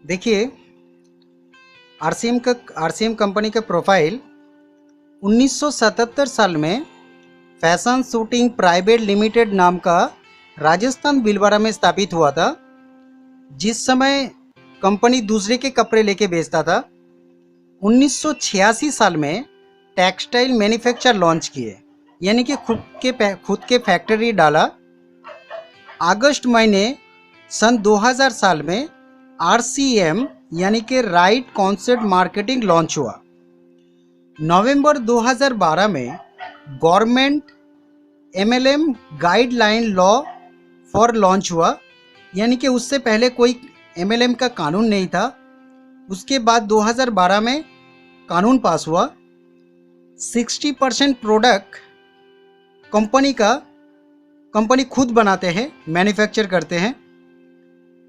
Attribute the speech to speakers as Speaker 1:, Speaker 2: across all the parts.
Speaker 1: देखिए, RCM company का profile 1977 साल में फैशन शूटिंग प्राइवेट लिमिटेड नाम का राजस्थान भीलवाड़ा में स्थापित हुआ था। जिस समय कंपनी दूसरे के कपड़े लेके बेचता था। 1986 साल में टेक्सटाइल मैन्युफैक्चर लॉन्च किए, यानी कि खुद के फैक्ट्री डाला। अगस्त महीने सन 2000 साल में आरसीएम यानी कि राइट कॉन्सेप्ट मार्केटिंग लॉन्च हुआ। नवंबर 2012 में government MLM guideline law for launch हुआ, यानी कि उससे पहले कोई एमएलएम का कानून नहीं था। उसके बाद 2012 में कानून पास हुआ। 60% प्रोडक्ट कंपनी खुद बनाते हैं, मैन्युफैक्चर करते हैं।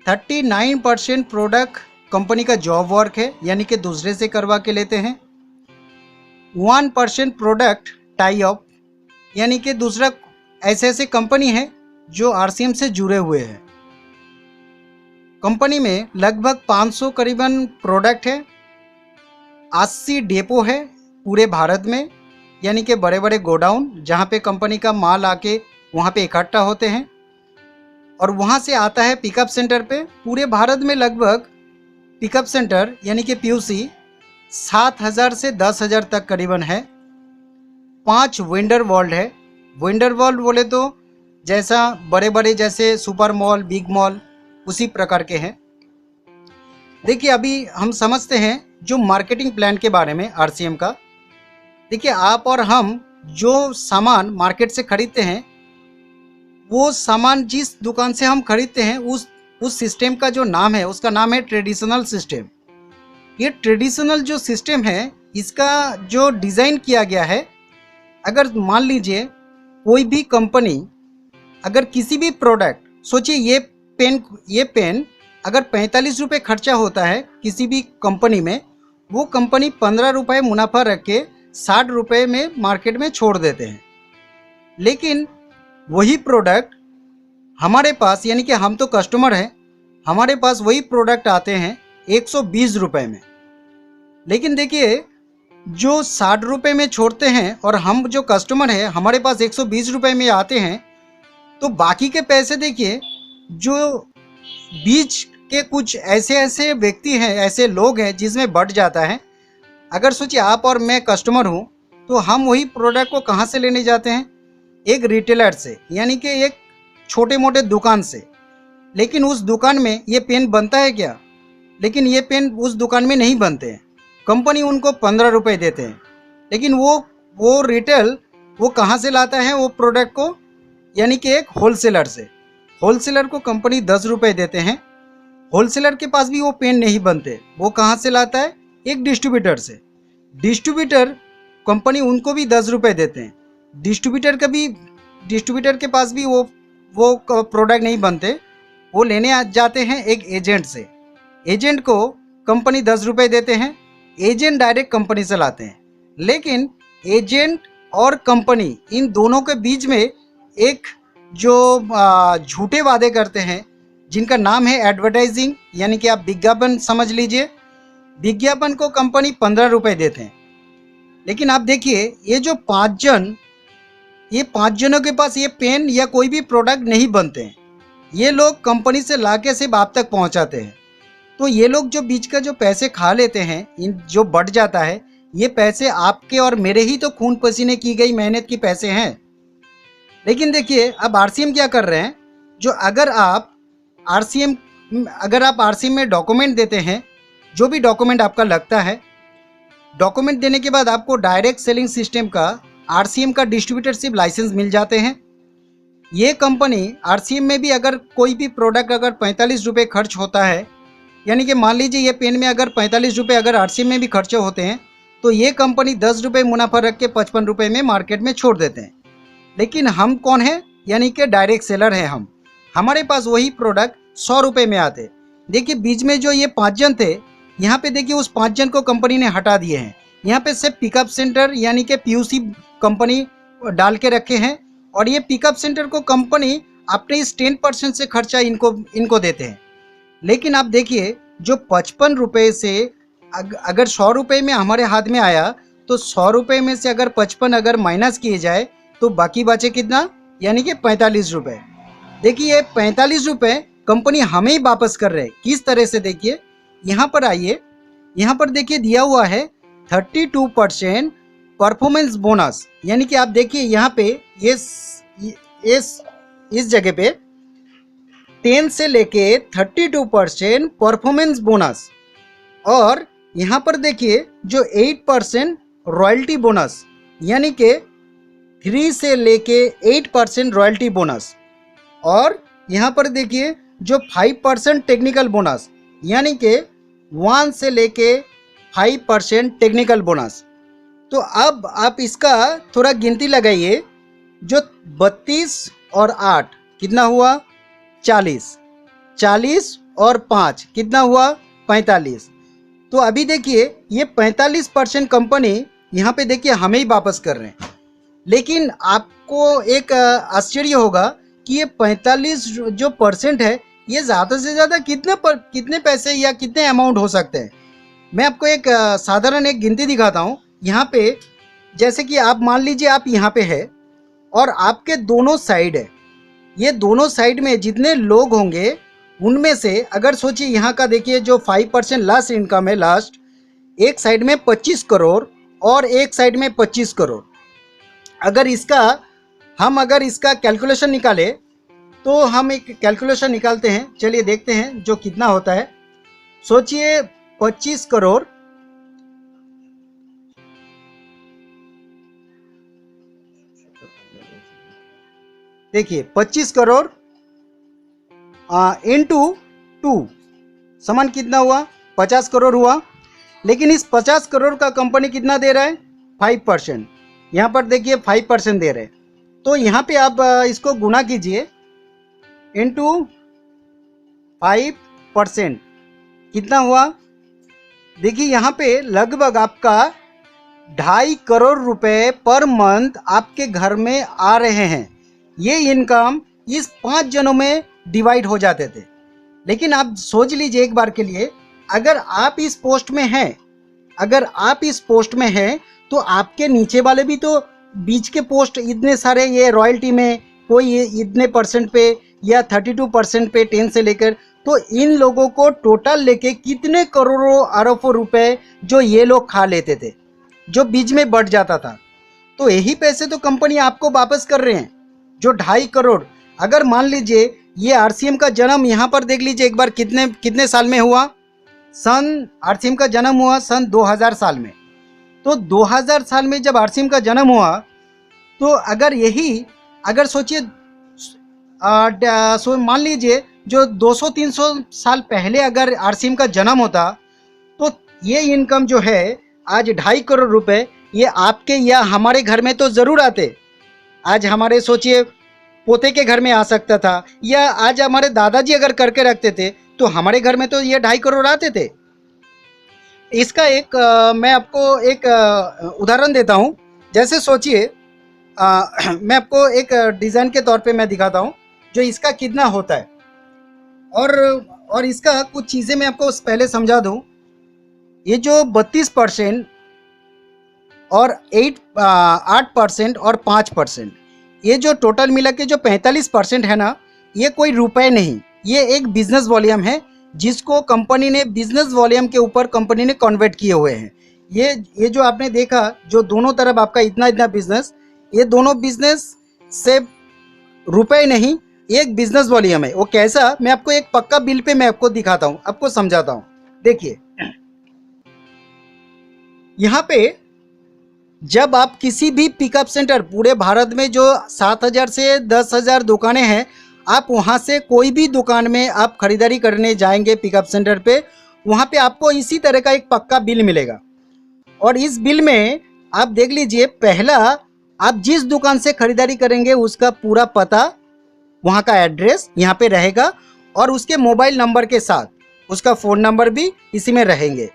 Speaker 1: 39% प्रोडक्ट कंपनी का जॉब वर्क है, यानी कि दूसरे से करवा के लेते हैं। 1% प्रोडक्ट टाई अप, यानी कि दूसरा ऐसे कंपनी है जो आरसीएम से जुड़े हुए हैं। कंपनी में लगभग 500 करीबन प्रोडक्ट है। 80 डेपो है पूरे भारत में, यानी कि बड़े बड़े गोडाउन जहाँ पे कंपनी का माल आके वहाँ पे इकट्ठा होते हैं और वहाँ से आता है पिकअप सेंटर पे। पूरे भारत में लगभग पिकअप सेंटर यानी कि पीयूसी 7000 से 10,000 तक करीबन है। 5 वेंडर वर्ल्ड है। वेंडर वर्ल्ड बोले तो जैसा बड़े बड़े जैसे सुपर मॉल, बिग मॉल उसी प्रकार के हैं। देखिए, अभी हम समझते हैं जो मार्केटिंग प्लान के बारे में आरसीएम का। देखिए, आप और हम जो सामान मार्केट से खरीदते हैं, वो सामान जिस दुकान से हम खरीदते हैं उस सिस्टम का जो नाम है, उसका नाम है ट्रेडिशनल सिस्टम। ये ट्रेडिशनल जो सिस्टम है, इसका जो डिज़ाइन किया गया है, अगर मान लीजिए कोई भी कंपनी अगर किसी भी प्रोडक्ट, सोचिए ये पेन अगर 45 रुपये खर्चा होता है किसी भी कंपनी में, वो कंपनी 15 रुपये मुनाफा रख के 60 रुपये में मार्केट में छोड़ देते हैं। लेकिन वही प्रोडक्ट हमारे पास, यानी कि हम तो कस्टमर हैं, हमारे पास वही प्रोडक्ट आते हैं 120 रुपये में। लेकिन देखिए, जो 60 रुपये में छोड़ते हैं और हम जो कस्टमर हैं हमारे पास 120 रुपये में आते हैं, तो बाकी के पैसे देखिए, जो बीच के कुछ ऐसे व्यक्ति हैं, ऐसे लोग हैं जिसमें बढ़ जाता है। अगर सोचिए आप और मैं कस्टमर हूँ, तो हम वही प्रोडक्ट को कहाँ से लेने जाते हैं? एक रिटेलर से, यानी कि एक छोटे मोटे दुकान से। लेकिन उस दुकान में ये पेन बनता है क्या? लेकिन ये पेन उस दुकान में नहीं बनते हैं। कंपनी उनको 15 रुपये देते हैं। लेकिन वो रिटेल वो कहाँ से लाता है वो प्रोडक्ट को? यानी कि एक होलसेलर से। होलसेलर को कंपनी 10 रुपये देते हैं। होलसेलर के पास भी वो पेन नहीं बनते। वो कहाँ से लाता है? एक डिस्ट्रीब्यूटर से। डिस्ट्रीब्यूटर कंपनी उनको भी 10 रुपये देते हैं। डिस्ट्रीब्यूटर के पास भी वो प्रोडक्ट नहीं बनते। वो लेने जाते हैं एक एजेंट से। एजेंट को कंपनी 10 रुपये देते हैं। एजेंट डायरेक्ट कंपनी से लाते हैं। लेकिन एजेंट और कंपनी, इन दोनों के बीच में एक जो झूठे वादे करते हैं, जिनका नाम है एडवर्टाइजिंग, यानी कि आप विज्ञापन समझ लीजिए। विज्ञापन को कंपनी 15 रुपये देते हैं। लेकिन आप देखिए, ये 5 जनों के पास ये पेन या कोई भी प्रोडक्ट नहीं बनते हैं। ये लोग कंपनी से लाके सिर्फ आप तक पहुंचाते हैं। तो ये लोग जो बीच का जो पैसे खा लेते हैं, इन जो बढ़ जाता है, ये पैसे आपके और मेरे ही तो खून पसीने की गई मेहनत की पैसे हैं। लेकिन देखिए, अब आरसीएम क्या कर रहे हैं, जो अगर आप आरसीएम में डॉक्यूमेंट देते हैं, जो भी डॉक्यूमेंट आपका लगता है, डॉक्यूमेंट देने के बाद आपको डायरेक्ट सेलिंग सिस्टम का आरसीएम का डिस्ट्रीब्यूटरशिप लाइसेंस मिल जाते हैं। ये कंपनी आरसीएम में भी अगर कोई भी प्रोडक्ट अगर 45 रुपये खर्च होता है, यानी कि मान लीजिए ये पेन में अगर 45 रुपये अगर आरसीएम में भी खर्चे होते हैं, तो ये कंपनी 10 रुपये मुनाफा रख के 55 रुपये में मार्केट में छोड़ देते हैं। लेकिन हम कौन है? यानी कि डायरेक्ट सेलर हैं हम। हमारे पास वही प्रोडक्ट 100 रुपये में आते। देखिए, बीच में जो ये 5 जन थे, यहाँ पे देखिए उस 5 जन को कंपनी ने हटा दिए हैं। यहाँ पे सिर्फ पिकअप सेंटर यानी कि पीयूसी कंपनी डाल के रखे हैं और ये पिकअप सेंटर को कंपनी अपने इस 10% से खर्चा इनको देते हैं। लेकिन आप देखिए, जो 55 रुपये से अगर 100 रुपये में हमारे हाथ में आया तो 100 रुपये में से अगर 55 अगर माइनस किए जाए तो बाकी बचे कितना, यानी कि 45 रुपये। देखिए 45 रुपये कंपनी हमें ही वापस कर रहे हैं। किस तरह से, देखिए यहाँ पर आइए, यहाँ पर देखिए दिया हुआ है 32% परफॉर्मेंस बोनस, यानी कि आप देखिए यहाँ पे इस जगह पे 10 से लेके 32% परफॉर्मेंस बोनस, और यहाँ पर देखिए जो 8% रॉयल्टी बोनस, यानी कि 3 से लेके 8% रॉयल्टी बोनस, और यहाँ पर देखिए जो 5% टेक्निकल बोनस, यानी कि 1 से लेके 5% टेक्निकल बोनस। तो अब आप इसका थोड़ा गिनती लगाइए, जो 32 और 8 कितना हुआ, 40, 40 और 5 कितना हुआ, 45। तो अभी देखिए ये 45% कंपनी यहाँ पे देखिए हमें ही वापस कर रहे हैं। लेकिन आपको एक आश्चर्य होगा कि ये 45 जो परसेंट है ये ज़्यादा से ज़्यादा कितने पैसे या कितने अमाउंट हो सकते हैं। मैं आपको एक साधारण एक गिनती दिखाता हूँ। यहाँ पे जैसे कि आप मान लीजिए आप यहाँ पे है और आपके दोनों साइड है, ये दोनों साइड में जितने लोग होंगे उनमें से अगर सोचिए यहाँ का देखिए जो 5% लास्ट इनकम है, लास्ट एक साइड में 25 करोड़ और एक साइड में 25 करोड़। अगर इसका कैलकुलेशन निकाले तो हम एक कैलकुलेशन निकालते हैं, चलिए देखते हैं जो कितना होता है। सोचिए 25 करोड़ देखिए 25 करोड़ इंटू 2 समान कितना हुआ, 50 करोड़ हुआ। लेकिन इस 50 करोड़ का कंपनी कितना दे रहा है, 5%। यहाँ पर देखिए 5% दे रहे हैं। तो यहाँ पे आप इसको गुना कीजिए इंटू 5%, कितना हुआ। देखिए यहाँ पे लगभग आपका 2.5 करोड़ रुपए पर मंथ आपके घर में आ रहे हैं। ये इनकम इस 5 जनों में डिवाइड हो जाते थे। लेकिन आप सोच लीजिए एक बार के लिए, अगर आप इस पोस्ट में हैं तो आपके नीचे वाले भी तो बीच के पोस्ट इतने सारे, ये रॉयल्टी में कोई इतने परसेंट पे या 32% पे 10 से लेकर, तो इन लोगों को टोटल लेके कितने करोड़ों अरबों रुपए जो ये लोग खा लेते थे, जो बीच में बढ़ जाता था। तो यही पैसे तो कंपनी आपको वापस कर रहे हैं, जो 2.5 करोड़। अगर मान लीजिए ये आरसीएम का जन्म यहाँ पर देख लीजिए एक बार कितने साल में हुआ, आरसीएम का जन्म हुआ सन 2000 साल में। तो 2000 साल में जब आरसीएम का जन्म हुआ तो अगर सोचिए मान लीजिए जो 200-300 साल पहले अगर आरसीएम का जन्म होता तो ये इनकम जो है आज 2.5 करोड़ रुपए ये आपके या हमारे घर में तो ज़रूर आते। आज हमारे सोचिए पोते के घर में आ सकता था, या आज हमारे दादाजी अगर करके रखते थे तो हमारे घर में तो ये 2.5 करोड़ आते थे। इसका मैं आपको एक उदाहरण देता हूँ। जैसे सोचिए मैं आपको एक डिज़ाइन के तौर पे मैं दिखाता हूँ जो इसका कितना होता है, और इसका कुछ चीज़ें मैं आपको पहले समझा दूँ। ये जो 32% और 8% और 5%, ये जो टोटल मिला के जो 45% है ना, ये कोई रुपए नहीं, ये एक बिजनेस वॉल्यूम है जिसको कंपनी ने बिजनेस वॉल्यूम के ऊपर कंपनी ने कन्वर्ट किए हुए हैं। ये जो आपने देखा जो दोनों तरफ आपका इतना बिजनेस, ये दोनों बिजनेस से रुपए नहीं, एक बिजनेस वॉल्यूम है। वो कैसा, मैं आपको एक पक्का बिल पे मैं आपको दिखाता हूँ, आपको समझाता हूँ। देखिए यहाँ पे जब आप किसी भी पिकअप सेंटर, पूरे भारत में जो 7,000 से 10,000 दुकानें हैं, आप वहाँ से कोई भी दुकान में आप खरीदारी करने जाएंगे पिकअप सेंटर पे, वहाँ पे आपको इसी तरह का एक पक्का बिल मिलेगा। और इस बिल में आप देख लीजिए, पहला आप जिस दुकान से खरीदारी करेंगे उसका पूरा पता, वहाँ का एड्रेस यहाँ पे रहेगा, और उसके मोबाइल नंबर के साथ उसका फ़ोन नंबर भी इसी में रहेंगे।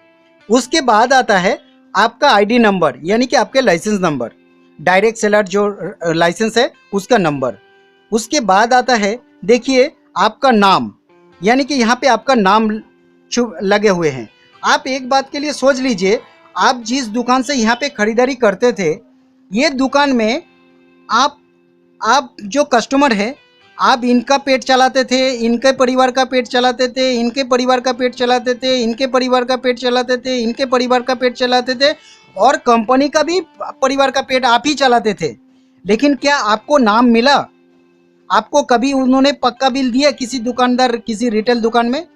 Speaker 1: उसके बाद आता है आपका आईडी नंबर, यानी कि आपके लाइसेंस नंबर, डायरेक्ट सेलर जो लाइसेंस है उसका नंबर। उसके बाद आता है देखिए आपका नाम, यानी कि यहाँ पे आपका नाम लगे हुए हैं। आप एक बात के लिए सोच लीजिए, आप जिस दुकान से यहाँ पे खरीदारी करते थे, ये दुकान में आप आप जो कस्टमर है, आप इनका पेट चलाते थे, इनके परिवार का पेट चलाते थे, इनके परिवार का पेट चलाते थे, इनके परिवार का पेट चलाते थे, इनके परिवार का पेट चलाते थे, और कंपनी का भी परिवार का पेट आप ही चलाते थे। लेकिन क्या आपको नाम मिला? आपको कभी उन्होंने पक्का बिल दिया किसी दुकानदार, किसी रिटेल दुकान में?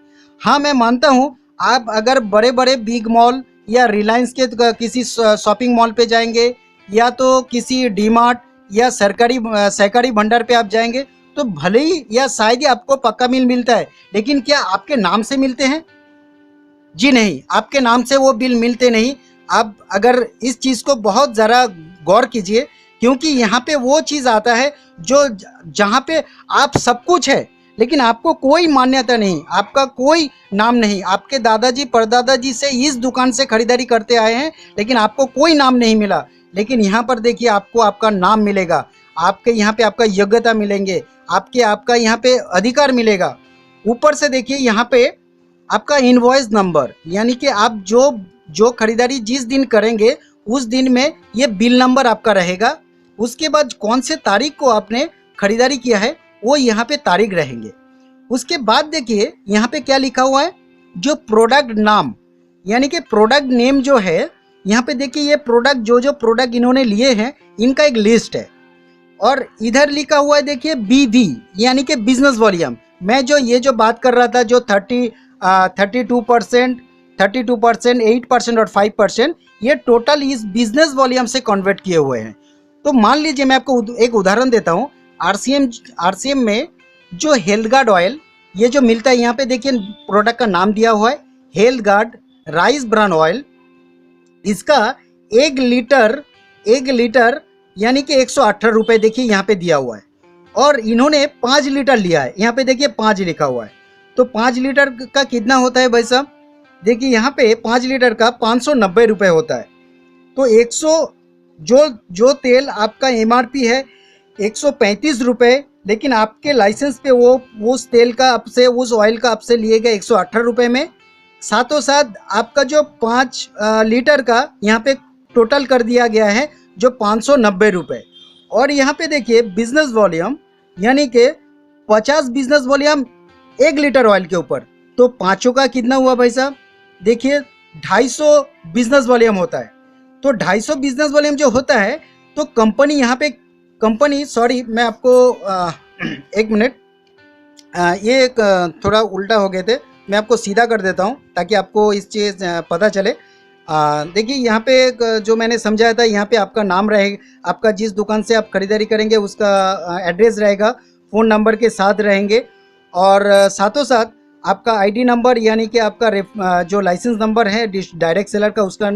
Speaker 1: हाँ, मैं मानता हूँ, आप अगर बड़े बड़े बिग मॉल या रिलायंस के किसी शॉपिंग मॉल पे जाएंगे, या तो किसी डी मार्ट या सरकारी सहकारी भंडार पे आप जाएंगे, तो भले ही या शायद ही आपको पक्का बिल मिलता है, लेकिन क्या आपके नाम से मिलते हैं? जी नहीं, आपके नाम से वो बिल मिलते नहीं। आप अगर इस चीज़ को बहुत ज़रा गौर कीजिए, क्योंकि यहाँ पे वो चीज़ आता है जो जहाँ पे आप सब कुछ है, लेकिन आपको कोई मान्यता नहीं, आपका कोई नाम नहीं। आपके दादाजी परदादाजी से इस दुकान से खरीदारी करते आए हैं, लेकिन आपको कोई नाम नहीं मिला। लेकिन यहाँ पर देखिए, आपको आपका नाम मिलेगा, आपके यहाँ पे आपका योग्यता मिलेंगे, आपका यहाँ पे अधिकार मिलेगा। ऊपर से देखिए, यहाँ पे आपका इनवॉइस नंबर, यानी कि आप जो खरीदारी जिस दिन करेंगे उस दिन में ये बिल नंबर आपका रहेगा। उसके बाद कौन से तारीख को आपने खरीदारी किया है वो यहाँ पे तारीख रहेंगे। उसके बाद देखिए यहाँ पे क्या लिखा हुआ है, जो प्रोडक्ट नाम, यानी कि प्रोडक्ट नेम जो है, यहाँ पे देखिए ये प्रोडक्ट जो प्रोडक्ट इन्होंने लिए हैं इनका एक लिस्ट है। और इधर लिखा हुआ है देखिए BV, यानी कि बिजनेस वॉल्यूम। मैं जो बात कर रहा था, जो 32%, 8% और 5%, ये टोटल इस बिजनेस वॉल्यूम से कन्वर्ट किए हुए हैं। तो मान लीजिए, मैं आपको एक उदाहरण देता हूँ। RCM में जो हेल्थ गार्ड ऑयल ये जो मिलता है, यहाँ पे देखिए प्रोडक्ट का नाम दिया हुआ है, health guard rice bran oil. इसका 1 लीटर यानी कि 118 रुपये देखिए यहाँ पे दिया हुआ है। और इन्होंने 5 लीटर लिया है, यहाँ पे देखिए 5 लिखा हुआ है। तो 5 लीटर का कितना होता है भाई साहब? देखिए यहाँ पे 5 लीटर का 590 रुपये होता है। तो 100 जो तेल आपका MRP है 135 रुपये, लेकिन आपके लाइसेंस पे वो उस तेल का आपसे, उस ऑयल का आपसे लिए गए 118 रुपये में। साथों साथ आपका जो 5 लीटर का यहाँ पे टोटल कर दिया गया है जो 590 रुपये। और यहाँ पे देखिए बिजनेस वॉल्यूम, यानी कि 50 बिजनेस वॉल्यूम 1 लीटर ऑयल के ऊपर, तो पाँचों का कितना हुआ भाई साहब? देखिए 250 बिजनेस वॉल्यूम होता है। तो 250 बिजनेस वॉल्यूम जो होता है, तो कंपनी यहाँ पे सॉरी मैं आपको एक मिनट, ये थोड़ा उल्टा हो गए थे, मैं आपको सीधा कर देता हूँ ताकि आपको इस चीज़ पता चले। देखिए यहाँ पे जो मैंने समझाया था, यहाँ पे आपका नाम रहेगा, आपका जिस दुकान से आप खरीदारी करेंगे उसका एड्रेस रहेगा, फ़ोन नंबर के साथ रहेंगे, और साथों साथ आपका ID नंबर, यानी कि आपका जो लाइसेंस नंबर है डायरेक्ट सेलर का, उसका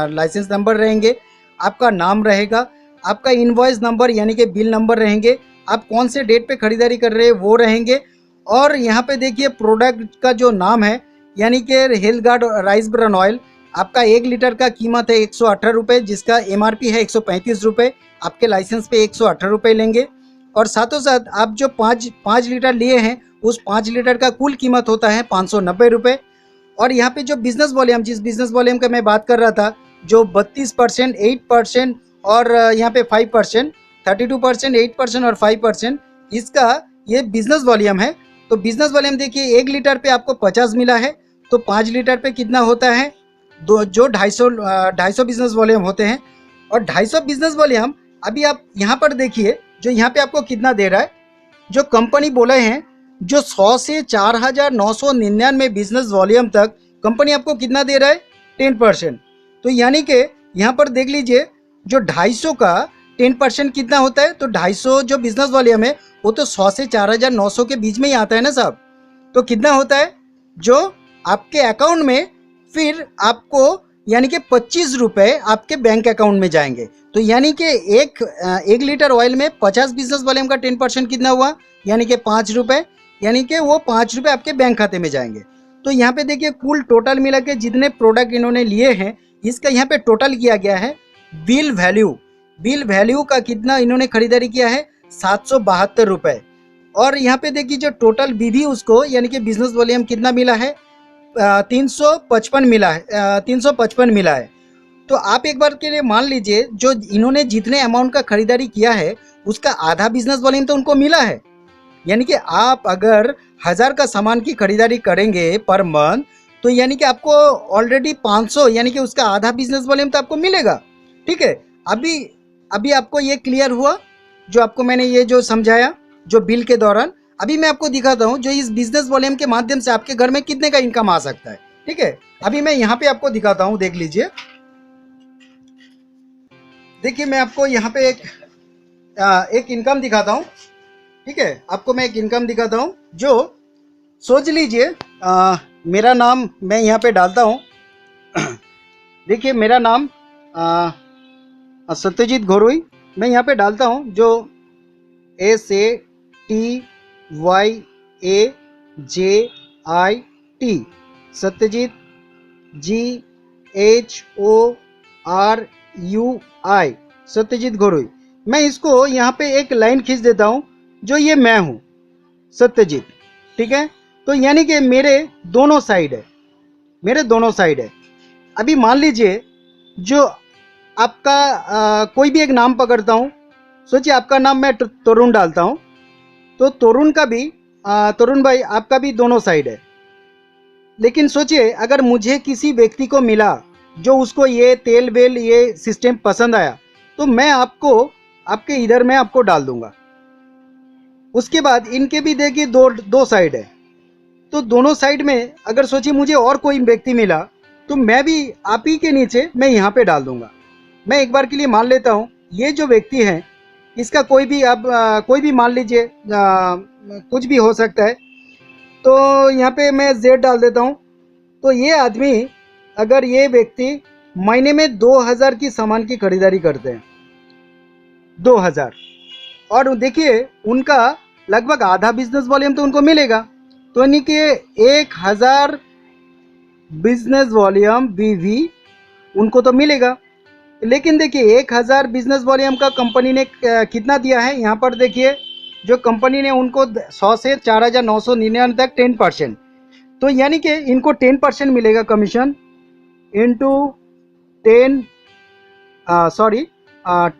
Speaker 1: लाइसेंस नंबर रहेंगे, आपका नाम रहेगा, आपका इनवॉइस नंबर यानी कि बिल नंबर रहेंगे, आप कौन से डेट पे खरीदारी कर रहे हैं वो रहेंगे। और यहाँ पे देखिए प्रोडक्ट का जो नाम है, यानी कि health guard rice bran oil, आपका 1 लीटर का कीमत है 118 रुपये, जिसका MRP है 135 रुपये, आपके लाइसेंस पे 118 रुपये लेंगे। और साथों साथ आप जो 5 लीटर लिए हैं, उस 5 लीटर का कुल कीमत होता है 590 रुपये। और यहाँ पे जो बिजनेस वॉल्यूम, जिस बिजनेस वॉल्यूम का मैं बात कर रहा था, जो 32%, 8% और यहाँ पे 5%, 32%, 8% और 5%, इसका ये बिजनेस वॉल्यूम है। तो बिजनेस वॉल्यूम देखिए 1 लीटर पे आपको 50 मिला है, तो 5 लीटर पे कितना होता है? जो 250 बिजनेस वॉल्यूम होते हैं। और 250 बिजनेस वॉल्यूम, अभी आप यहाँ पर देखिए, जो यहाँ पे आपको कितना दे रहा है, जो कंपनी बोले हैं, जो 100 से 4,999 बिजनेस वॉल्यूम तक कंपनी आपको कितना दे रहा है? 10%। तो यानी कि यहाँ पर देख लीजिए, जो 250 का 10% कितना होता है? तो 250 जो बिजनेस वॉल्यूम है वो तो 100 से 4,900 के बीच में ही आता है ना साहब। तो कितना होता है जो आपके अकाउंट में, फिर आपको यानी कि 25 रुपये आपके बैंक अकाउंट में जाएंगे। तो यानी कि एक लीटर ऑयल में 50 बिजनेस वॉल्यूम का 10% कितना हुआ? यानी कि 5 रुपये, यानी कि वो 5 रुपये आपके बैंक खाते में जाएंगे। तो यहाँ पे देखिए कुल टोटल मिला के जितने प्रोडक्ट इन्होंने लिए हैं, इसका यहाँ पे टोटल किया गया है। बिल वैल्यू का कितना इन्होंने खरीदारी किया है? 772 रुपये। और यहाँ पे देखिए जो टोटल BV उसको, यानी कि बिजनेस वॉल्यूम कितना मिला है? 355 मिला है, 355 मिला है। तो आप एक बार के लिए मान लीजिए जो इन्होंने जितने अमाउंट का खरीदारी किया है उसका आधा बिजनेस वॉल्यूम तो उनको मिला है। यानी कि आप अगर 1000 का सामान की खरीदारी करेंगे पर मंथ, तो यानी कि आपको ऑलरेडी 500 यानी कि उसका आधा बिजनेस वॉल्यूम तो आपको मिलेगा। ठीक है, अभी अभी आपको ये क्लियर हुआ जो आपको मैंने ये जो समझाया जो बिल के दौरान। अभी मैं आपको दिखाता हूँ जो इस बिजनेस वॉल्यूम के माध्यम से आपके घर में कितने का इनकम आ सकता है। ठीक है, अभी मैं यहाँ पे आपको दिखाता हूँ, देख लीजिए। देखिए मैं आपको यहाँ पे एक इनकम दिखाता हूँ। ठीक है, आपको मैं एक इनकम दिखाता हूँ जो सोच लीजिए मेरा नाम मैं यहाँ पे डालता हूँ। देखिए मेरा नाम सत्यजीत घोरुई मैं यहाँ पे डालता हूँ, जो SATYAJIT सत्यजीत GHORUI सत्यजीत घोरुई। मैं इसको यहाँ पे एक लाइन खींच देता हूँ जो ये मैं हूँ सत्यजीत। ठीक है, तो यानी कि मेरे दोनों साइड है, मेरे दोनों साइड है। अभी मान लीजिए जो आपका कोई भी एक नाम पकड़ता हूँ, सोचिए आपका नाम मैं तरुण डालता हूँ, तो तरुण का भी तरुण भाई आपका भी दोनों साइड है। लेकिन सोचिए अगर मुझे किसी व्यक्ति को मिला जो उसको ये तेल वेल ये सिस्टम पसंद आया, तो मैं आपको आपके इधर में आपको डाल दूंगा। उसके बाद इनके भी देखिए दो साइड है, तो दोनों साइड में अगर सोचिए मुझे और कोई व्यक्ति मिला तो मैं भी आप ही के नीचे मैं यहाँ पे डाल दूंगा। मैं एक बार के लिए मान लेता हूँ ये जो व्यक्ति है इसका कोई भी आप कोई भी मान लीजिए कुछ भी हो सकता है, तो यहाँ पे मैं Z डाल देता हूँ। तो ये आदमी अगर ये व्यक्ति महीने में 2000 की सामान की खरीदारी करते हैं, 2000, और देखिए उनका लगभग आधा बिजनेस वॉल्यूम तो उनको मिलेगा, तो यानी कि 1000 बिजनेस वॉल्यूम BV उनको तो मिलेगा। लेकिन देखिए 1000 बिजनेस वॉल्यूम का कंपनी ने कितना दिया है, यहाँ पर देखिए जो कंपनी ने उनको 100 से 4999 तक 10%, तो यानी कि इनको 10% मिलेगा कमीशन इंटू 10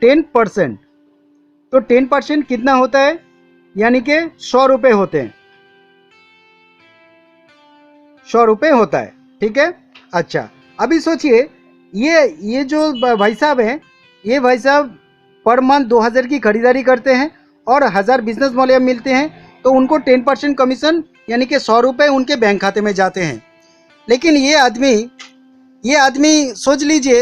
Speaker 1: 10%। तो 10% कितना होता है, यानी कि 100 रुपये होते हैं, 100 रुपये होता है। ठीक है, अच्छा अभी सोचिए ये जो भाई साहब हैं, ये भाई साहब पर मंथ 2000 की खरीदारी करते हैं और 1000 बिजनेस वॉल्यूम मिलते हैं, तो उनको 10% कमीशन यानी कि 100 रुपये उनके बैंक खाते में जाते हैं। लेकिन ये आदमी सोच लीजिए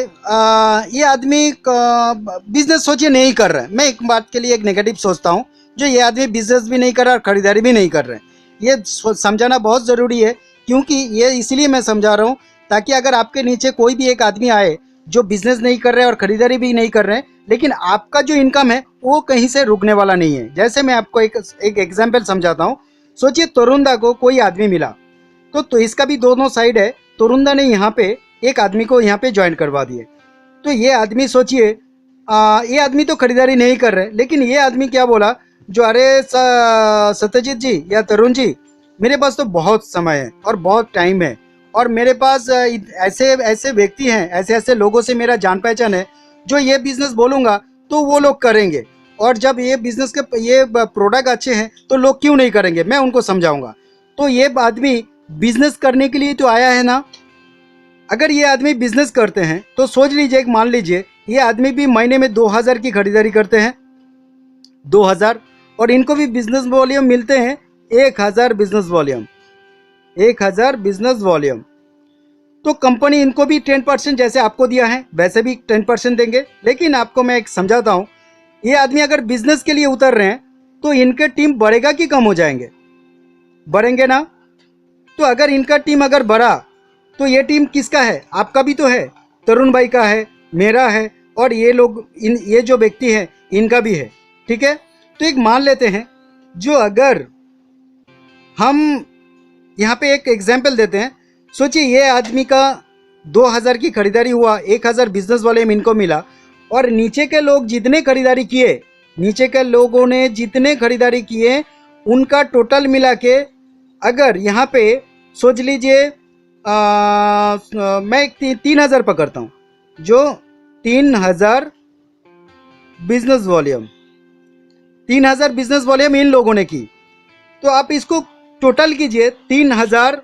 Speaker 1: ये आदमी बिजनेस सोचिए नहीं कर रहा है। मैं एक बात के लिए एक नेगेटिव सोचता हूँ, जो ये आदमी बिजनेस भी नहीं कर रहा और खरीदारी भी नहीं कर रहे हैं, ये समझाना बहुत ज़रूरी है। क्योंकि ये इसलिए मैं समझा रहा हूँ ताकि अगर आपके नीचे कोई भी एक आदमी आए जो बिजनेस नहीं कर रहे हैं और खरीदारी भी नहीं कर रहे हैं, लेकिन आपका जो इनकम है वो कहीं से रुकने वाला नहीं है। जैसे मैं आपको एक एग्जाम्पल समझाता हूँ। सोचिए तरुणदा को कोई आदमी मिला, तो इसका भी दोनों साइड है। तरुणदा ने यहाँ पे एक आदमी को यहाँ पे ज्वाइन करवा दिए, तो ये आदमी सोचिए ये आदमी तो खरीदारी नहीं कर रहे, लेकिन ये आदमी क्या बोला, जो अरे सत्यजीत जी या तरुण जी, मेरे पास तो बहुत समय है और बहुत टाइम है, और मेरे पास ऐसे ऐसे व्यक्ति हैं, ऐसे ऐसे लोगों से मेरा जान पहचान है, जो ये बिजनेस बोलूँगा तो वो लोग करेंगे, और जब ये बिजनेस के ये प्रोडक्ट अच्छे हैं तो लोग क्यों नहीं करेंगे, मैं उनको समझाऊंगा। तो ये आदमी बिजनेस करने के लिए तो आया है ना। अगर ये आदमी बिजनेस करते हैं तो सोच लीजिए, एक मान लीजिए ये आदमी भी महीने में 2000 की खरीदारी करते हैं, 2000, और इनको भी बिजनेस वॉल्यूम मिलते हैं 1000 बिजनेस वॉल्यूम, 1000 बिजनेस वॉल्यूम। तो कंपनी इनको भी 10% जैसे आपको दिया है वैसे भी 10% देंगे। लेकिन आपको मैं एक समझाता हूँ, ये आदमी अगर बिजनेस के लिए उतर रहे हैं तो इनके टीम बढ़ेगा कि कम हो जाएंगे, बढ़ेंगे ना। तो अगर इनका टीम अगर बढ़ा तो ये टीम किसका है, आपका भी तो है, तरुण भाई का है, मेरा है, और ये लोग ये जो व्यक्ति है इनका भी है। ठीक है, तो एक मान लेते हैं, जो अगर हम यहाँ पे एक एग्जाम्पल देते हैं, सोचिए ये आदमी का 2000 की खरीदारी हुआ, 1000 बिजनेस वाले में इनको मिला, और नीचे के लोग जितने खरीदारी किए, नीचे के लोगों ने जितने खरीदारी किए उनका टोटल मिला के अगर यहाँ पे सोच लीजिए मैं एक 3,000 पकड़ता हूँ, जो 3,000 बिजनेस वॉल्यूम, 3,000 बिजनेस वॉल्यूम इन लोगों ने की। तो आप इसको टोटल कीजिए, 3,000,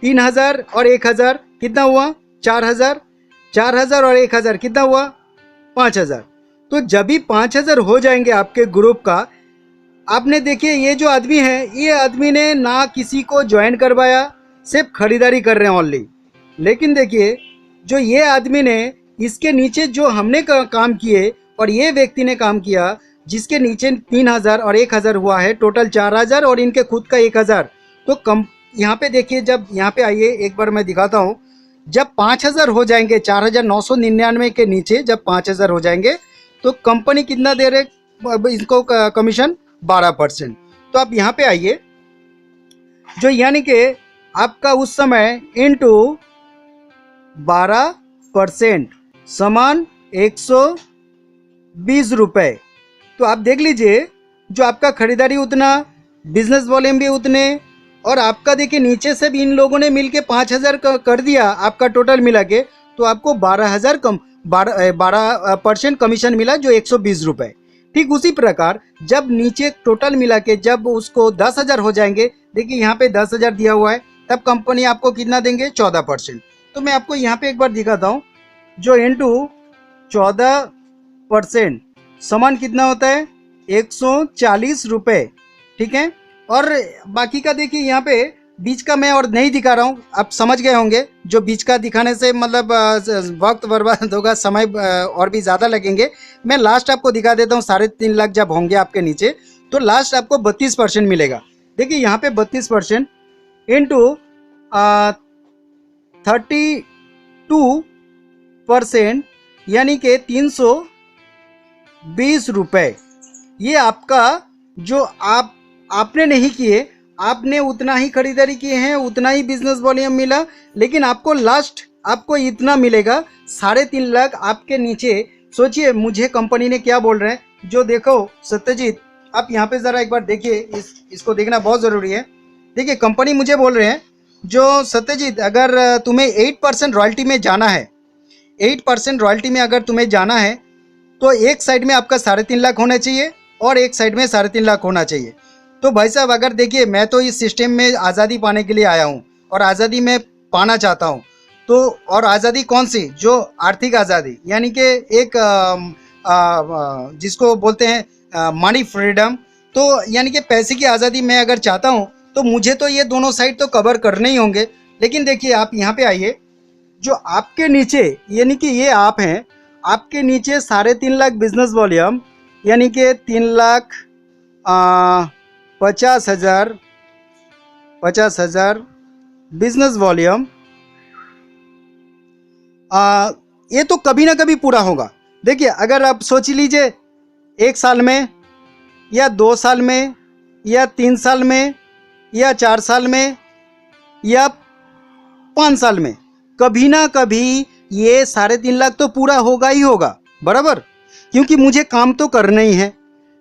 Speaker 1: 3,000 और 1,000 कितना हुआ? 4,000, 4,000 और 1,000 कितना हुआ? 5,000। तो जब भी 5,000 हो जाएंगे आपके ग्रुप का, आपने देखिए ये जो आदमी है, ये आदमी ने ना किसी को ज्वाइन करवाया, सिर्फ खरीदारी कर रहे हैं ओनली। लेकिन देखिए जो ये आदमी ने, इसके नीचे जो हमने काम किए और ये व्यक्ति ने काम किया, जिसके नीचे 3,000 और 1,000 हुआ है, टोटल 4,000 और इनके खुद का 1,000। तो कम यहाँ पे देखिए, जब यहाँ पे आइए एक बार मैं दिखाता हूँ, जब 5,000 हो जाएंगे, 4,999 के नीचे जब 5,000 हो जाएंगे, तो कंपनी कितना दे रहे इनको कमीशन? 12%। तो आप यहाँ पे आइए, जो यानी कि आपका उस समय इनटू 12% समान 120 रुपये। तो आप देख लीजिए, जो आपका खरीदारी उतना, बिजनेस वॉल्यूम भी उतने, और आपका देखिए नीचे से भी इन लोगों ने मिलके 5,000 कर दिया आपका टोटल मिला के, तो आपको 12,000 कम 12% कमीशन मिला, जो 120 रुपये। ठीक उसी प्रकार जब नीचे टोटल मिला के जब उसको 10,000 हो जाएंगे, देखिए यहाँ पे 10,000 दिया हुआ है, तब कंपनी आपको कितना देंगे? 14%। तो मैं आपको यहाँ पे एक बार दिखाता हूँ, जो इनटू 14% समान कितना होता है? 140 रुपये। ठीक है, और बाकी का देखिए यहाँ पे बीच का मैं और नहीं दिखा रहा हूँ, आप समझ गए होंगे। जो बीच का दिखाने से मतलब वक्त बर्बाद होगा, समय और भी ज़्यादा लगेंगे। मैं लास्ट आपको दिखा देता हूँ, 3.5 लाख जब होंगे आपके नीचे, तो लास्ट आपको 32% मिलेगा। देखिए यहाँ पे 32% इंटू 32% यानी कि 320 रुपये। ये आपका जो आपने नहीं किए, आपने उतना ही खरीदारी किए हैं, उतना ही बिजनेस वॉल्यूम मिला, लेकिन आपको लास्ट आपको इतना मिलेगा, 3.5 लाख आपके नीचे। सोचिए मुझे कंपनी ने क्या बोल रहे हैं, जो देखो सत्यजीत, आप यहाँ पे ज़रा एक बार देखिए, इसको देखना बहुत ज़रूरी है। देखिए कंपनी मुझे बोल रहे हैं, जो सत्यजीत, अगर तुम्हें 8% रॉयल्टी में जाना है, 8% रॉयल्टी में अगर तुम्हें जाना है, तो एक साइड में आपका 3.5 लाख होना चाहिए और एक साइड में 3.5 लाख होना चाहिए। तो भाई साहब, अगर देखिए मैं तो इस सिस्टम में आज़ादी पाने के लिए आया हूँ और आज़ादी में पाना चाहता हूँ। तो और आज़ादी कौन सी? जो आर्थिक आज़ादी, यानी कि एक जिसको बोलते हैं मनी फ्रीडम। तो यानी कि पैसे की आज़ादी मैं अगर चाहता हूँ, तो मुझे तो ये दोनों साइड तो कवर करने ही होंगे। लेकिन देखिए आप यहाँ पे आइए, जो आपके नीचे, यानी कि ये आप हैं, आपके नीचे 3.5 लाख बिजनेस वॉल्यूम, यानी कि 3,50,000 बिजनेस वॉल्यूम, ये तो कभी ना कभी पूरा होगा। देखिए अगर आप सोच लीजिए 1 साल में या 2 साल में या 3 साल में या 4 साल में या 5 साल में, कभी ना कभी ये 3.5 लाख तो पूरा होगा ही होगा, बराबर, क्योंकि मुझे काम तो करना ही है।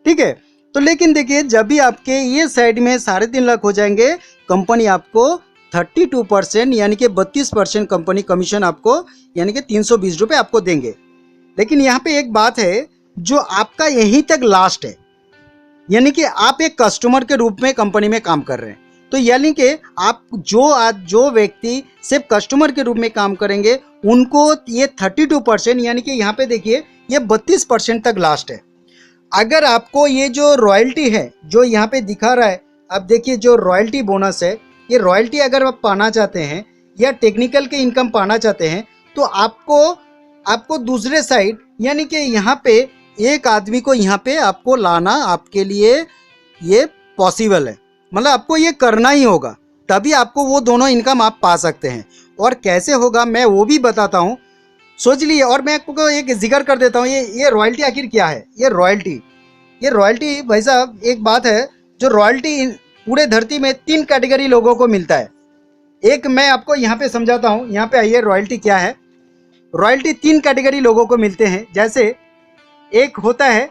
Speaker 1: ठीक है, तो लेकिन देखिए जब भी आपके ये साइड में 3.5 लाख हो जाएंगे, कंपनी आपको 32% यानी कि 32% कंपनी कमीशन आपको, यानी कि 320 रुपये आपको देंगे। लेकिन यहाँ पे एक बात है, जो आपका यहीं तक लास्ट है, यानी कि आप एक कस्टमर के रूप में कंपनी में काम कर रहे हैं। तो यानी कि आप जो व्यक्ति सिर्फ कस्टमर के रूप में काम करेंगे, उनको ये 32% यानी कि यहाँ पे देखिए ये 32% तक लास्ट है। अगर आपको ये जो रॉयल्टी है, जो यहाँ पे दिखा रहा है, अब देखिए जो रॉयल्टी बोनस है, ये रॉयल्टी अगर आप पाना चाहते हैं या टेक्निकल के इनकम पाना चाहते हैं, तो आपको दूसरे साइड, यानी कि यहाँ पे एक आदमी को यहाँ पे आपको लाना, आपके लिए ये पॉसिबल है। मतलब आपको ये करना ही होगा, तभी आपको वो दोनों इनकम आप पा सकते हैं। और कैसे होगा मैं वो भी बताता हूँ, सोच लिए। और मैं आपको एक जिक्र कर देता हूँ, ये रॉयल्टी आखिर क्या है। ये रॉयल्टी भाई साहब एक बात है, जो रॉयल्टी पूरे धरती में 3 कैटेगरी लोगों को मिलता है। एक मैं आपको यहाँ पे समझाता हूँ, यहाँ पे आइए, रॉयल्टी क्या है। रॉयल्टी 3 कैटेगरी लोगों को मिलते हैं। जैसे एक होता है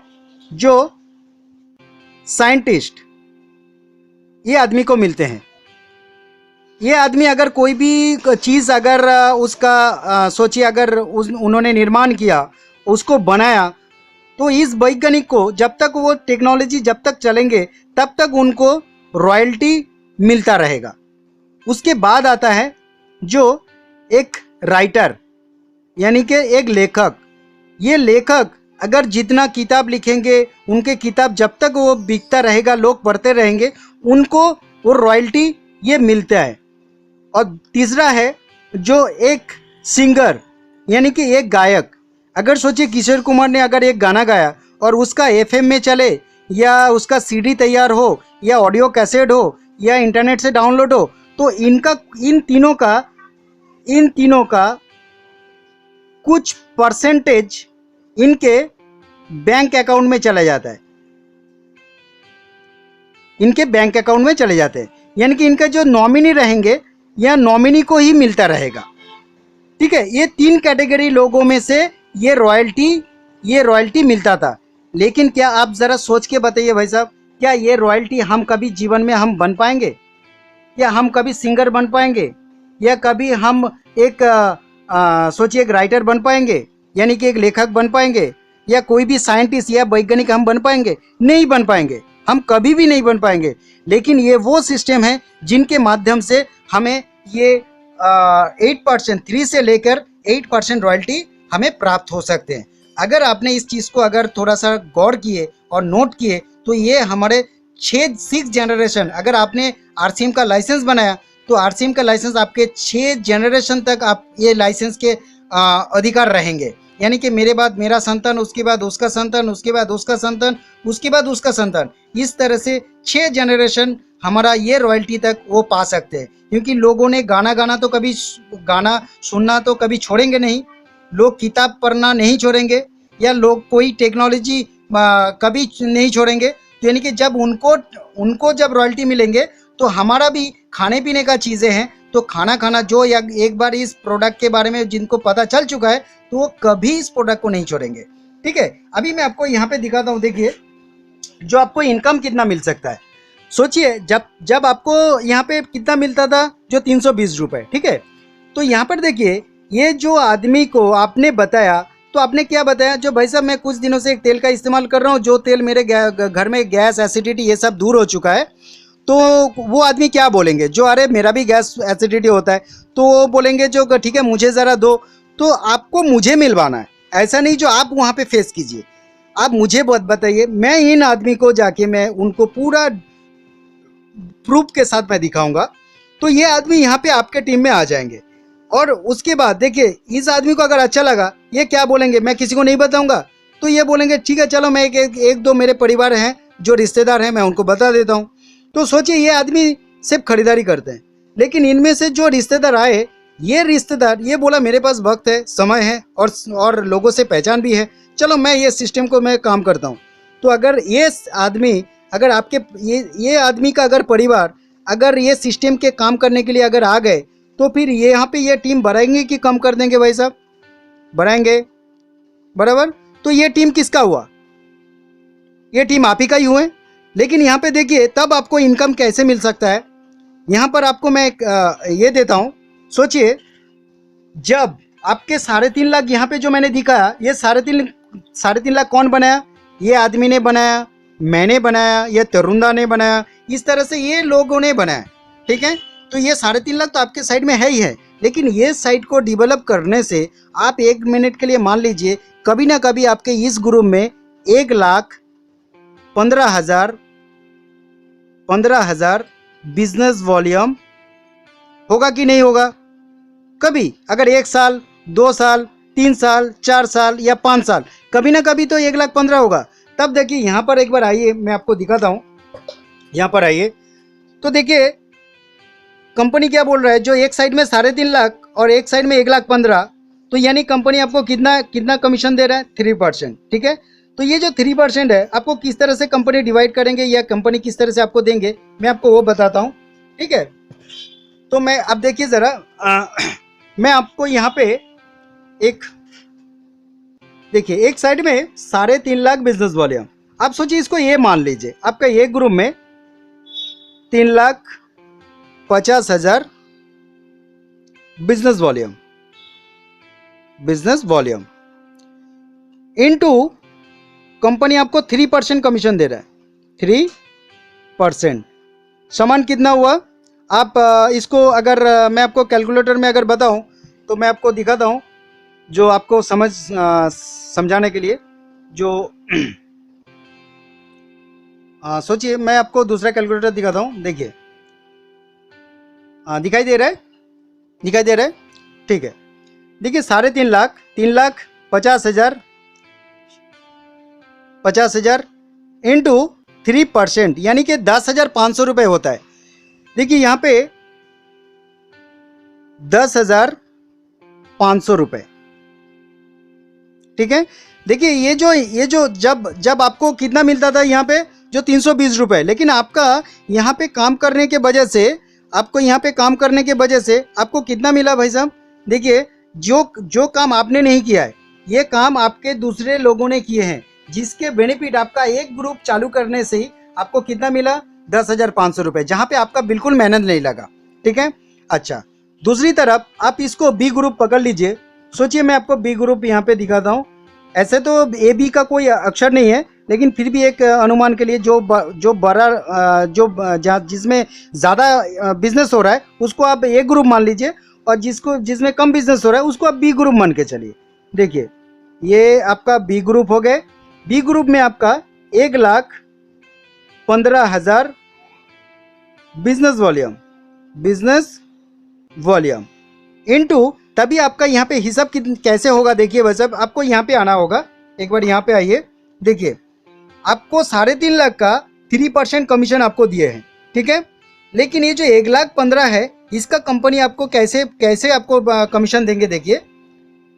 Speaker 1: जो साइंटिस्ट, ये आदमी को मिलते हैं। ये आदमी अगर कोई भी चीज़ अगर उसका सोचिए अगर उन्होंने निर्माण किया, उसको बनाया, तो इस वैज्ञानिक को जब तक वो टेक्नोलॉजी जब तक चलेंगे तब तक उनको रॉयल्टी मिलता रहेगा। उसके बाद आता है जो एक राइटर यानी कि एक लेखक। ये लेखक अगर जितना किताब लिखेंगे, उनके किताब जब तक वो बिकता रहेगा, लोग पढ़ते रहेंगे, उनको वो रॉयल्टी ये मिलता है। और तीसरा है जो एक सिंगर यानी कि एक गायक। अगर सोचिए किशोर कुमार ने अगर एक गाना गाया और उसका एफएम में चले या उसका सीडी तैयार हो या ऑडियो कैसेट हो या इंटरनेट से डाउनलोड हो, तो इन तीनों का कुछ परसेंटेज इनके बैंक अकाउंट में चला जाता है, इनके बैंक अकाउंट में चले जाते हैं। यानी कि इनका जो नॉमिनी रहेंगे या नॉमिनी को ही मिलता रहेगा। ठीक है, ये 3 कैटेगरी लोगों में से ये रॉयल्टी मिलता था। लेकिन क्या आप ज़रा सोच के बताइए भाई साहब, क्या ये रॉयल्टी हम कभी जीवन में हम बन पाएंगे? या हम कभी सिंगर बन पाएंगे? या कभी हम एक सोचिए एक राइटर बन पाएंगे, यानी कि एक लेखक बन पाएंगे? या कोई भी साइंटिस्ट या वैज्ञानिक हम बन पाएंगे? नहीं बन पाएंगे, हम कभी भी नहीं बन पाएंगे। लेकिन ये वो सिस्टम है जिनके माध्यम से हमें ये 8% 3 से लेकर 8% रॉयल्टी हमें प्राप्त हो सकते हैं। अगर आपने इस चीज़ को अगर थोड़ा सा गौर किए और नोट किए तो ये हमारे 6 जनरेशन, अगर आपने आरसीएम का लाइसेंस बनाया तो आरसीएम का लाइसेंस आपके 6 जनरेशन तक आप ये लाइसेंस के अधिकार रहेंगे। यानी कि मेरे बाद मेरा संतान, उसके बाद उसका संतान, उसके बाद उसका संतान, उसके बाद उसका संतान, इस तरह से 6 जनरेशन हमारा ये रॉयल्टी तक वो पा सकते हैं। क्योंकि लोगों ने गाना गाना सुनना तो कभी छोड़ेंगे नहीं, लोग किताब पढ़ना नहीं छोड़ेंगे, या लोग कोई टेक्नोलॉजी कभी नहीं छोड़ेंगे। तो यानी कि जब उनको जब रॉयल्टी मिलेंगे तो हमारा भी खाने पीने का चीज़ें हैं, तो खाना जो या एक बार इस प्रोडक्ट के बारे में जिनको पता चल चुका है तो वो कभी इस प्रोडक्ट को नहीं छोड़ेंगे। ठीक है, अभी मैं आपको यहाँ पे दिखाता हूँ। देखिए जो आपको इनकम कितना मिल सकता है। सोचिए जब आपको यहाँ पे कितना मिलता था, जो 320 रुपये। ठीक है, तो यहाँ पर देखिए ये जो आदमी को आपने बताया, तो आपने क्या बताया, जो भाई साहब मैं कुछ दिनों से एक तेल का इस्तेमाल कर रहा हूँ, जो तेल मेरे घर में गैस एसिडिटी ये सब दूर हो चुका है। तो वो आदमी क्या बोलेंगे, जो अरे मेरा भी गैस एसिडिटी होता है, तो वो बोलेंगे जो ठीक है मुझे ज़रा दो। तो आपको मुझे मिलवाना है, ऐसा नहीं जो आप वहाँ पे फेस कीजिए। आप मुझे बताइए, मैं इन आदमी को जाके मैं उनको पूरा प्रूफ के साथ मैं दिखाऊंगा, तो ये आदमी यहाँ पे आपके टीम में आ जाएंगे। और उसके बाद देखिए इस आदमी को अगर अच्छा लगा, ये क्या बोलेंगे, मैं किसी को नहीं बताऊंगा। तो ये बोलेंगे ठीक है चलो मैं एक दो मेरे परिवार हैं जो रिश्तेदार हैं, मैं उनको बता देता हूँ। तो सोचिए ये आदमी सिर्फ खरीदारी करते हैं, लेकिन इनमें से जो रिश्तेदार आए, ये रिश्तेदार ये बोला मेरे पास वक्त है, समय है और लोगों से पहचान भी है, चलो मैं ये सिस्टम को मैं काम करता हूँ। तो अगर ये आदमी अगर आपके ये आदमी का अगर परिवार अगर ये सिस्टम के काम करने के लिए अगर आ गए, तो फिर ये यहाँ पे ये टीम बढ़ाएंगे कि कम कर देंगे भाई साहब? बढ़ाएंगे, बराबर। तो ये टीम किसका हुआ? ये टीम आप ही का ही हुए। लेकिन यहाँ पे देखिए तब आपको इनकम कैसे मिल सकता है। यहाँ पर आपको मैं ये देता हूँ। सोचिए जब आपके 3.5 लाख यहाँ पे जो मैंने दिखाया, ये 3.5 लाख कौन बनाया? ये आदमी ने बनाया, मैंने बनाया, ये तरुणदा ने बनाया, इस तरह से ये लोगों ने बनाया। ठीक है, तो ये 3.5 लाख तो आपके साइड में है ही है। लेकिन ये साइट को डेवलप करने से आप 1 मिनट के लिए मान लीजिए कभी ना कभी आपके इस ग्रुप में 1,15,000 बिजनेस वॉल्यूम होगा कि नहीं होगा? कभी अगर 1 साल 2 साल 3 साल 4 साल या 5 साल, कभी ना कभी तो 1,15,000 होगा। तब देखिए यहाँ पर एक बार आइए, मैं आपको दिखाता हूँ। यहाँ पर आइए तो देखिए कंपनी क्या बोल रहा है, जो एक साइड में 3.5 लाख और एक साइड में 1,15,000, तो यानी कंपनी आपको कितना कमीशन दे रहा है? 3%। ठीक है, तो ये जो 3% है आपको किस तरह से कंपनी डिवाइड करेंगे या कंपनी किस तरह से आपको देंगे, मैं आपको वो बताता हूँ। ठीक है, तो मैं अब देखिए ज़रा मैं आपको यहाँ पे देखिए एक साइड में 3.5 लाख बिजनेस वॉल्यूम। आप सोचिए इसको ये मान लीजिए आपका एक ग्रुप में 3,50,000 business volume, business volume into company आपको 3% कमीशन दे रहा है, 3%। समान कितना हुआ? आप इसको अगर मैं आपको कैलकुलेटर में अगर बताऊं तो मैं आपको दिखाता हूं, जो आपको समझाने के लिए जो सोचिए, मैं आपको दूसरा कैलकुलेटर दिखाता हूं। देखिए, दिखाई दे रहा है? दिखाई दे रहा है? ठीक है। देखिए 3.5 लाख, 3,50,000, 50,000 इंटू 3% यानी कि 10,500 रुपये होता है। देखिए यहाँ पे 10,500 रुपये, ठीक है। देखिए ये जो जब आपको कितना मिलता था यहाँ पे, जो 320 रुपये, लेकिन आपका यहाँ पे काम करने के वजह से, आपको यहाँ पे काम करने के वजह से आपको कितना मिला भाई साहब? देखिए जो काम आपने नहीं किया है, ये काम आपके दूसरे लोगों ने किए हैं, जिसके बेनिफिट आपका एक ग्रुप चालू करने से ही आपको कितना मिला? 10,500 रुपये, जहाँ पे आपका बिल्कुल मेहनत नहीं लगा, ठीक है। अच्छा, दूसरी तरफ आप इसको बी ग्रुप पकड़ लीजिए। सोचिए मैं आपको बी ग्रुप यहाँ पे दिखाता हूँ। ऐसे तो ए बी का कोई अक्षर नहीं है, लेकिन फिर भी एक अनुमान के लिए जो बड़ा जिसमें ज़्यादा बिजनेस हो रहा है उसको आप ए ग्रुप मान लीजिए, और जिसमें कम बिजनेस हो रहा है उसको आप बी ग्रुप मान के चलिए। देखिए ये आपका बी ग्रुप हो गए। बी ग्रुप में आपका 1,15,000 बिजनेस वॉल्यूम इनटू, तभी आपका यहाँ पे हिसाब कैसे होगा? देखिए भाई साहब, आपको यहाँ पे आना होगा, एक बार यहाँ पे आइए। देखिए आपको 3.5 लाख का 3% कमीशन आपको दिए हैं, ठीक है। लेकिन ये जो 1,15,000 है, इसका कंपनी आपको कैसे आपको कमीशन देंगे? देखिए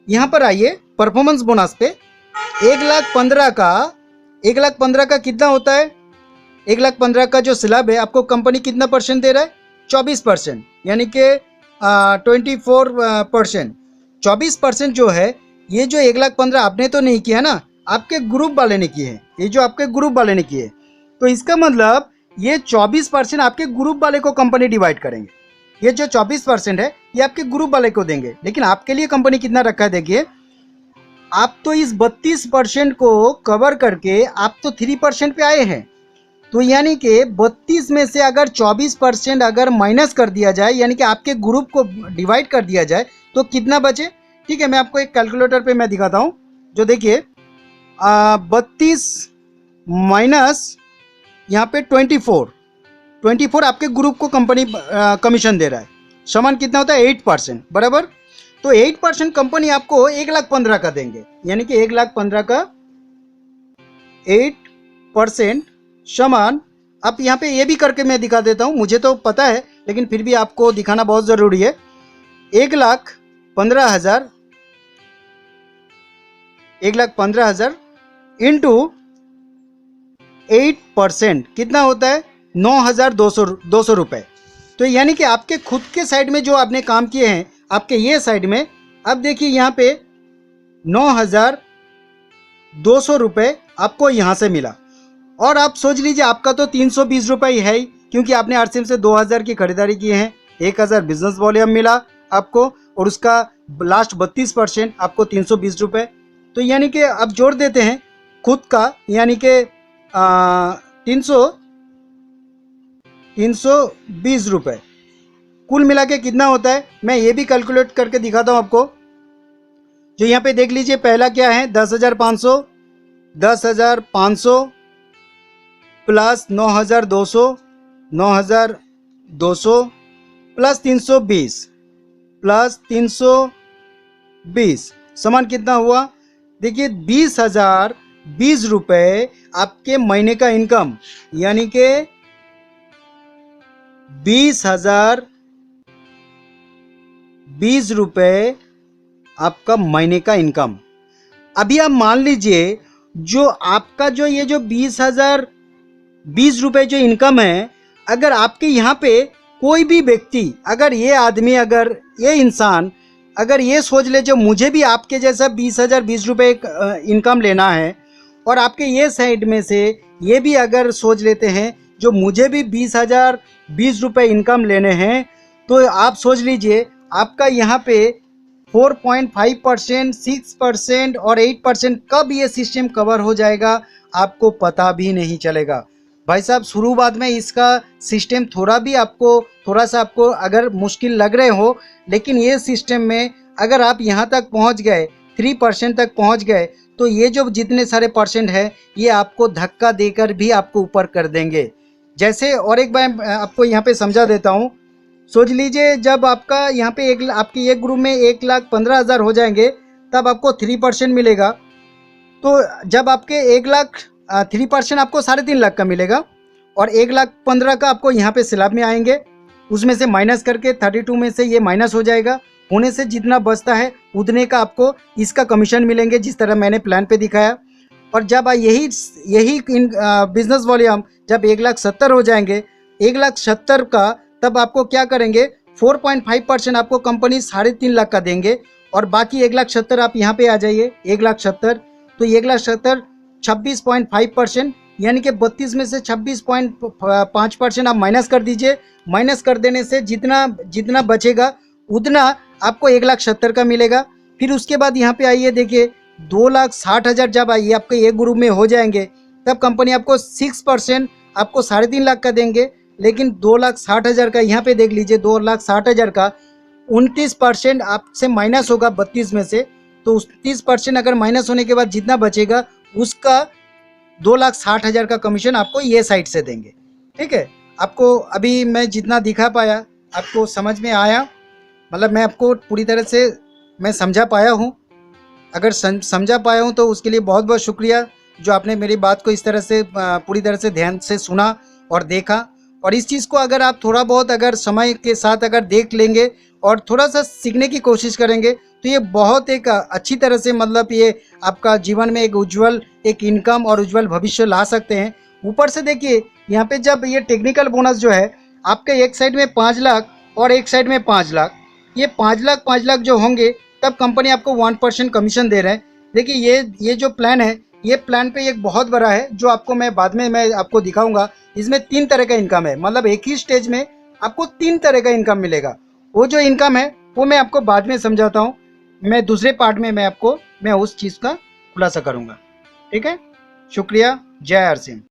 Speaker 1: यहाँ पर आइए, परफॉर्मेंस बोनस पे 1,15,000 का कितना होता है? 1,15,000 का जो स्लैब है, आपको कंपनी कितना परसेंट दे रहा है? 24%, यानी कि 24%। 24% जो है, ये जो 1,15,000 आपने तो नहीं किया ना, आपके ग्रुप वाले ने किए हैं। ये जो आपके ग्रुप वाले ने किए, तो इसका मतलब ये 24% आपके ग्रुप वाले को कंपनी डिवाइड करेंगे। ये जो 24% है, ये आपके ग्रुप वाले को देंगे। लेकिन आपके लिए कंपनी कितना रखा है? देखिए आप तो इस 32% को कवर करके आप तो 3% पे आए हैं। तो यानी कि 32 में से अगर 24% अगर माइनस कर दिया जाए, यानी कि आपके ग्रुप को डिवाइड कर दिया जाए, तो कितना बचे? ठीक है, मैं आपको एक कैलकुलेटर पे मैं दिखाता हूँ। जो देखिए 32 माइनस यहाँ पे 24 आपके ग्रुप को कंपनी कमीशन दे रहा है। समान कितना होता है? 8%, बराबर। तो 8% कंपनी आपको 1,15,000 का देंगे, यानी कि 1,15,000 का 8% समान। अब यहाँ पे ये भी करके मैं दिखा देता हूँ, मुझे तो पता है लेकिन फिर भी आपको दिखाना बहुत ज़रूरी है। 1,15,000 इंटू 8% कितना होता है? 9,200 रुपये। तो यानी कि आपके खुद के साइड में जो आपने काम किए हैं, आपके ये साइड में, अब देखिए यहाँ पे 9,200 रुपये आपको यहाँ से मिला। और आप सोच लीजिए आपका तो 320 रुपये ही है ही, क्योंकि आपने आरसीएम से 2,000 की खरीदारी की है। 1,000 बिजनेस वॉल्यूम मिला आपको, और उसका लास्ट 32% आपको 320 रुपये। तो यानी कि अब जोड़ देते हैं खुद का, यानी कि 320 रुपये कुल मिला के कितना होता है? मैं ये भी कैलकुलेट करके दिखाता हूँ आपको। जो यहाँ पे देख लीजिए, पहला क्या है? 10,500 प्लस 9,200 प्लस 320 समान कितना हुआ? देखिए 20,020 रुपये आपके महीने का इनकम, यानी कि 20,020 रुपये आपका महीने का इनकम। अभी आप मान लीजिए जो आपका जो ये जो 20,020 रुपये जो इनकम है, अगर आपके यहाँ पे कोई भी व्यक्ति, अगर ये आदमी, अगर ये इंसान अगर ये सोच ले जो मुझे भी आपके जैसा 20,020 रुपये इनकम लेना है, और आपके ये साइड में से ये भी अगर सोच लेते हैं जो मुझे भी 20,020 रुपये इनकम लेने हैं, तो आप सोच लीजिए आपका यहाँ पे 4.5%, 6% और 8% कब ये सिस्टम कवर हो जाएगा आपको पता भी नहीं चलेगा। भाई साहब शुरुआत में इसका सिस्टम थोड़ा सा आपको अगर मुश्किल लग रहे हो, लेकिन ये सिस्टम में अगर आप यहाँ तक पहुँच गए, 3% तक पहुँच गए, तो ये जो जितने सारे परसेंट है ये आपको धक्का देकर भी आपको ऊपर कर देंगे। जैसे और एक बार आपको यहाँ पे समझा देता हूँ। सोच लीजिए जब आपका यहाँ पे आपकी एक ग्रुप में 1,15,000 हो जाएंगे तब आपको 3% मिलेगा। तो जब आपके 1,00,000 3% आपको 3.5 लाख का मिलेगा और 1,15,000 का आपको यहाँ पे स्लैब में आएंगे, उसमें से माइनस करके 32 में से ये माइनस हो जाएगा, होने से जितना बचता है उतने का आपको इसका कमीशन मिलेंगे, जिस तरह मैंने प्लान पे दिखाया। और जब यही बिजनेस वॉल्यूम जब 1,70,000 हो जाएंगे, 1,70,000 का, तब आपको क्या करेंगे 4.5% आपको कंपनी 3.5 लाख का देंगे और बाकी 1,70,000 आप यहाँ पे आ जाइए। 1,70,000 तो 1,70,000 26.5% यानी कि 32 में से 26.5% आप माइनस कर दीजिए। माइनस कर देने से जितना बचेगा उतना आपको 1,70,000 का मिलेगा। फिर उसके बाद यहाँ पे आइए, देखिए 2,60,000 जब आइए आपके एक ग्रुप में हो जाएंगे तब कंपनी आपको 6% आपको 3.5 लाख का देंगे। लेकिन 2,60,000 का यहाँ पे देख लीजिए, 2,60,000 का 29% आपसे माइनस होगा 32 में से, तो 30% अगर माइनस होने के बाद जितना बचेगा उसका 2,60,000 का कमीशन आपको ये साइड से देंगे। ठीक है, आपको अभी मैं जितना दिखा पाया आपको समझ में आया, मतलब मैं आपको पूरी तरह से मैं समझा पाया हूँ। अगर समझा पाया हूँ तो उसके लिए बहुत बहुत शुक्रिया जो आपने मेरी बात को इस तरह से पूरी तरह से ध्यान से सुना और देखा। और इस चीज़ को अगर आप थोड़ा बहुत अगर समय के साथ अगर देख लेंगे और थोड़ा सा सीखने की कोशिश करेंगे तो ये बहुत एक अच्छी तरह से, मतलब ये आपका जीवन में एक उज्जवल एक इनकम और उज्जवल भविष्य ला सकते हैं। ऊपर से देखिए यहाँ पे जब ये टेक्निकल बोनस जो है आपके एक साइड में 5 लाख और एक साइड में 5 लाख, ये 5 लाख जो होंगे तब कंपनी आपको 1% कमीशन दे रहे हैं। देखिए ये जो प्लान है, ये प्लान पे एक बहुत बड़ा है जो आपको मैं बाद में मैं आपको दिखाऊंगा। इसमें 3 तरह का इनकम है, मतलब एक ही स्टेज में आपको 3 तरह का इनकम मिलेगा। वो जो इनकम है वो मैं आपको बाद में समझाता हूँ, मैं दूसरे पार्ट में मैं उस चीज़ का खुलासा करूँगा। ठीक है, शुक्रिया, जय हर सिंह।